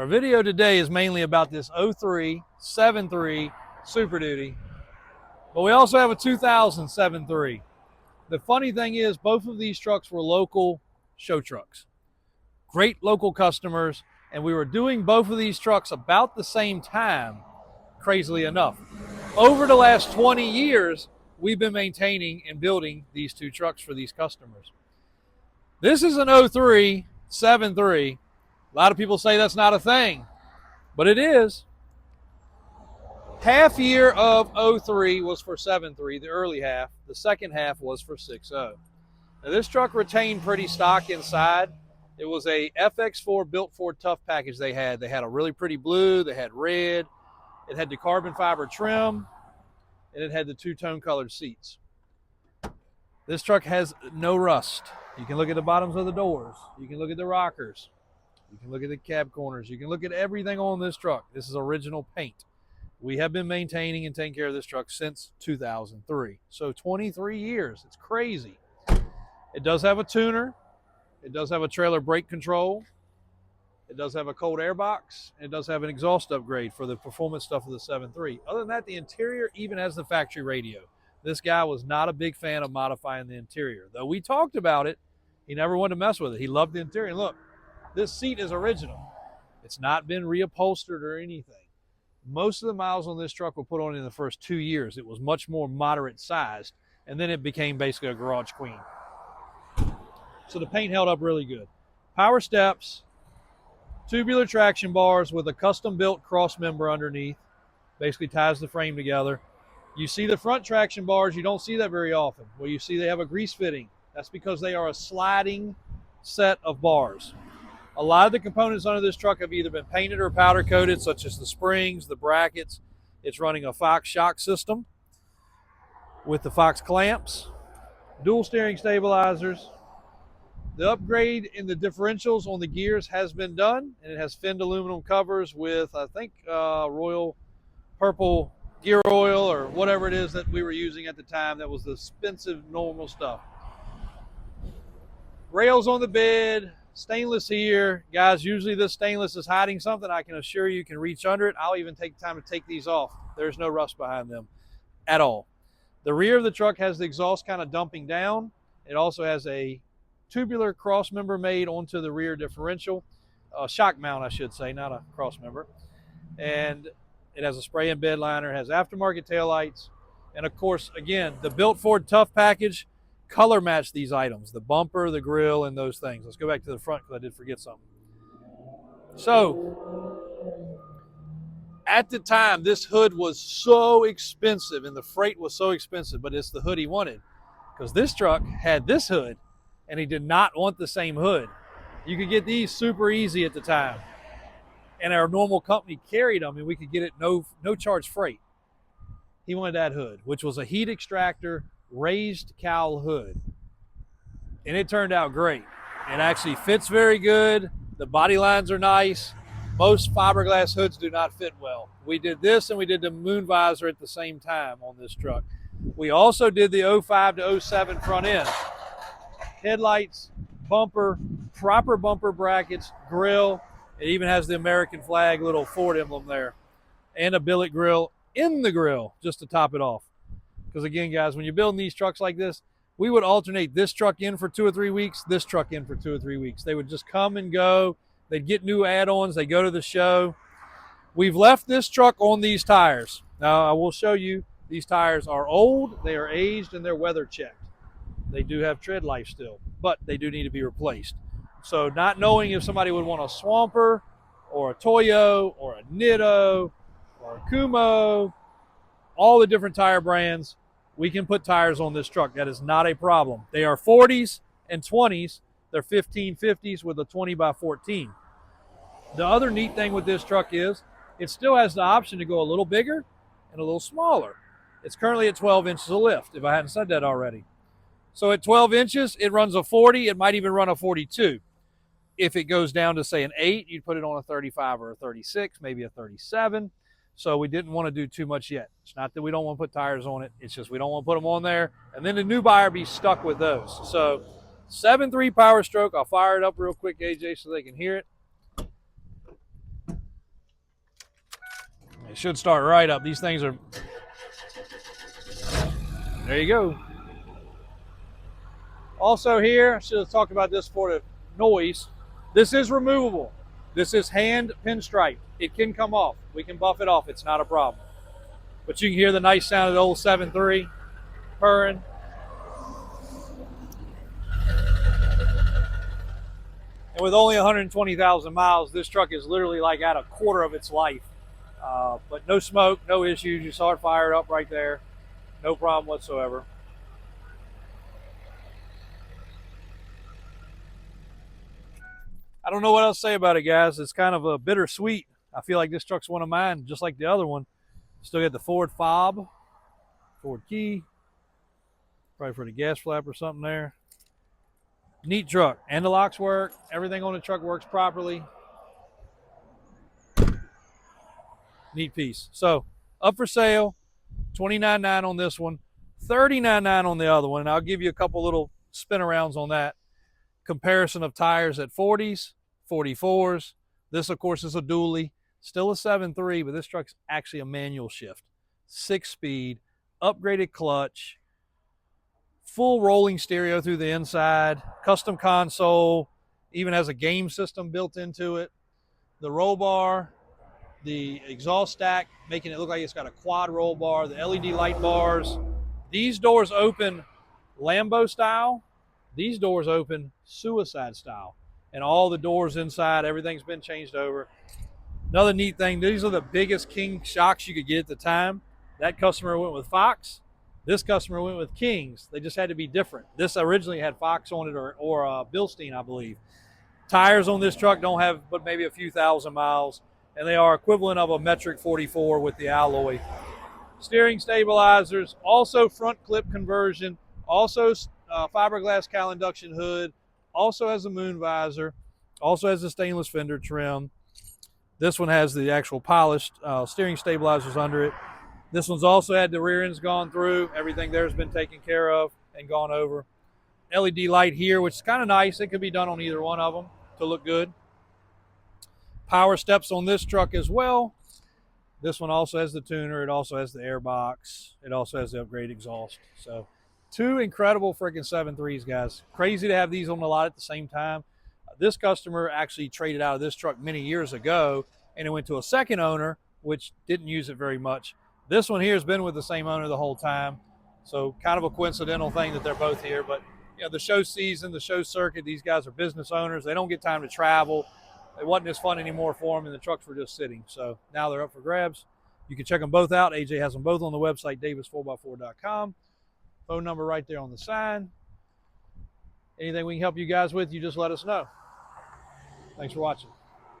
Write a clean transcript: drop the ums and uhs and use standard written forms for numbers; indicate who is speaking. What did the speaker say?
Speaker 1: Our video today is mainly about this 03 7.3 Super Duty, but we also have a 2000 7.3. The funny thing is both of these trucks were local show trucks. Great local customers, and we were doing both of these trucks about the same time, crazily enough. Over the last 20 years, we've been maintaining and building these two trucks for these customers. This is an 03 7.3. A lot of people say that's not a thing, but it is. Half year of 03 was for 7.3, the early half. The second half was for 6.0. Now this truck retained pretty stock inside. It was a FX4 built Ford Tough package they had. They had a really pretty blue, they had red, it had the carbon fiber trim, and it had the two-tone colored seats. This truck has no rust. You can look at the bottoms of the doors. You can look at the rockers. You can look at the cab corners. You can look at everything on this truck. This is original paint. We have been maintaining and taking care of this truck since 2003. So 23 years. It's crazy. It does have a tuner. It does have a trailer brake control. It does have a cold air box. It does have an exhaust upgrade for the performance stuff of the 7.3. Other than that, the interior even has the factory radio. This guy was not a big fan of modifying the interior. Though we talked about it, he never wanted to mess with it. He loved the interior. And look, this seat is original. It's not been reupholstered or anything. Most of the miles on this truck were put on in the first 2 years. It was much more moderate sized, and then it became basically a garage queen. So the paint held up really good. Power steps, tubular traction bars with a custom built cross member underneath, basically ties the frame together. You see the front traction bars, you don't see that very often. Well, you see they have a grease fitting. That's because they are a sliding set of bars. A lot of the components under this truck have either been painted or powder coated, such as the springs, the brackets. It's running a Fox shock system with the Fox clamps, dual steering stabilizers. The upgrade in the differentials on the gears has been done, and it has finned aluminum covers with, I think, Royal Purple gear oil or whatever it is that we were using at the time. That was the expensive normal stuff. Rails on the bed, stainless here. Guys, usually this stainless is hiding something. I can assure you can reach under it. I'll even take time to take these off. There's no rust behind them at all. The rear of the truck has the exhaust kind of dumping down. It also has a tubular cross member made onto the rear differential. A shock mount, I should say, not a cross member. And it has a spray and bed liner, has aftermarket taillights. And of course, again, the built Ford Tough package color match these items, the bumper, the grill, and those things. Let's go back to the front because I did forget something. So at the time, this hood was so expensive and the freight was so expensive, but it's the hood he wanted because this truck had this hood and he did not want the same hood. You could get these super easy at the time, and our normal company carried them and we could get it no charge freight. He wanted that hood, which was a heat extractor raised cowl hood, and it turned out great. It actually fits very good. The body lines are nice. Most fiberglass hoods do not fit well. We did this and we did the moon visor at the same time on this truck. We also did the 05 to 07 front end. Headlights, bumper, proper bumper brackets, grill. It even has the American flag little Ford emblem there, and a billet grill in the grill just to top it off. Because again, guys, when you're building these trucks like this, we would alternate this truck in for 2 or 3 weeks, this truck in for 2 or 3 weeks. They would just come and go. They'd get new add-ons. They go to the show. We've left this truck on these tires. Now, I will show you these tires are old, they are aged, and they're weather checked. They do have tread life still, but they do need to be replaced. So not knowing if somebody would want a Swamper or a Toyo or a Nitto or a Kumo, all the different tire brands, we can put tires on this truck. That is not a problem. They are 40s and 20s. They're 1550s with a 20 by 14. The other neat thing with this truck is it still has the option to go a little bigger and a little smaller. It's currently at 12 inches of lift, if I hadn't said that already. So at 12 inches, it runs a 40. It might even run a 42. If it goes down to, say, an 8, you'd put it on a 35 or a 36, maybe a 37. So we didn't want to do too much yet. It's not that we don't want to put tires on it. It's just we don't want to put them on there. And then the new buyer be stuck with those. So 7.3 Power Stroke. I'll fire it up real quick, AJ, so they can hear it. It should start right up. These things are, there you go. Also here, I should have talked about this for the noise. This is removable. This is hand pinstripe. It can come off. We can buff it off. It's not a problem. But you can hear the nice sound of the old 7.3 purring. And with only 120,000 miles, this truck is literally like at a quarter of its life. But no smoke, no issues. You saw it fired up right there. No problem whatsoever. I don't know what else to say about it, guys. It's kind of a bittersweet. I feel like this truck's one of mine, just like the other one. Still got the Ford fob, Ford key, probably for the gas flap or something there. Neat truck. And the locks work. Everything on the truck works properly. Neat piece. So, up for sale, $29,900 on this one, $39,900 on the other one. And I'll give you a couple little spin arounds on that. Comparison of tires at 40s, 44s. This, of course, is a dually. Still a 7.3, but this truck's actually a manual shift. 6-speed, upgraded clutch, full rolling stereo through the inside, custom console, even has a game system built into it. The roll bar, the exhaust stack, making it look like it's got a quad roll bar, the LED light bars. These doors open Lambo style. These doors open suicide style. And all the doors inside, everything's been changed over. Another neat thing, these are the biggest King shocks you could get at the time. That customer went with Fox. This customer went with Kings. They just had to be different. This originally had Fox on it or Bilstein, I believe. Tires on this truck don't have but maybe a few thousand miles, and they are equivalent of a metric 44 with the alloy. Steering stabilizers, also front clip conversion, also fiberglass cowl induction hood, also has a moon visor, also has a stainless fender trim. This one has the actual polished steering stabilizers under it. This one's also had the rear ends gone through. Everything there has been taken care of and gone over. LED light here, which is kind of nice. It could be done on either one of them to look good. Power steps on this truck as well. This one also has the tuner. It also has the air box. It also has the upgrade exhaust. So two incredible freaking 7.3s, guys. Crazy to have these on the lot at the same time. This customer actually traded out of this truck many years ago, and it went to a second owner, which didn't use it very much. This one here has been with the same owner the whole time. So kind of a coincidental thing that they're both here. But you know, the show season, the show circuit, these guys are business owners. They don't get time to travel. It wasn't as fun anymore for them, and the trucks were just sitting. So now they're up for grabs. You can check them both out. AJ has them both on the website, davis4x4.com. Phone number right there on the sign. Anything we can help you guys with, you just let us know. Thanks for watching.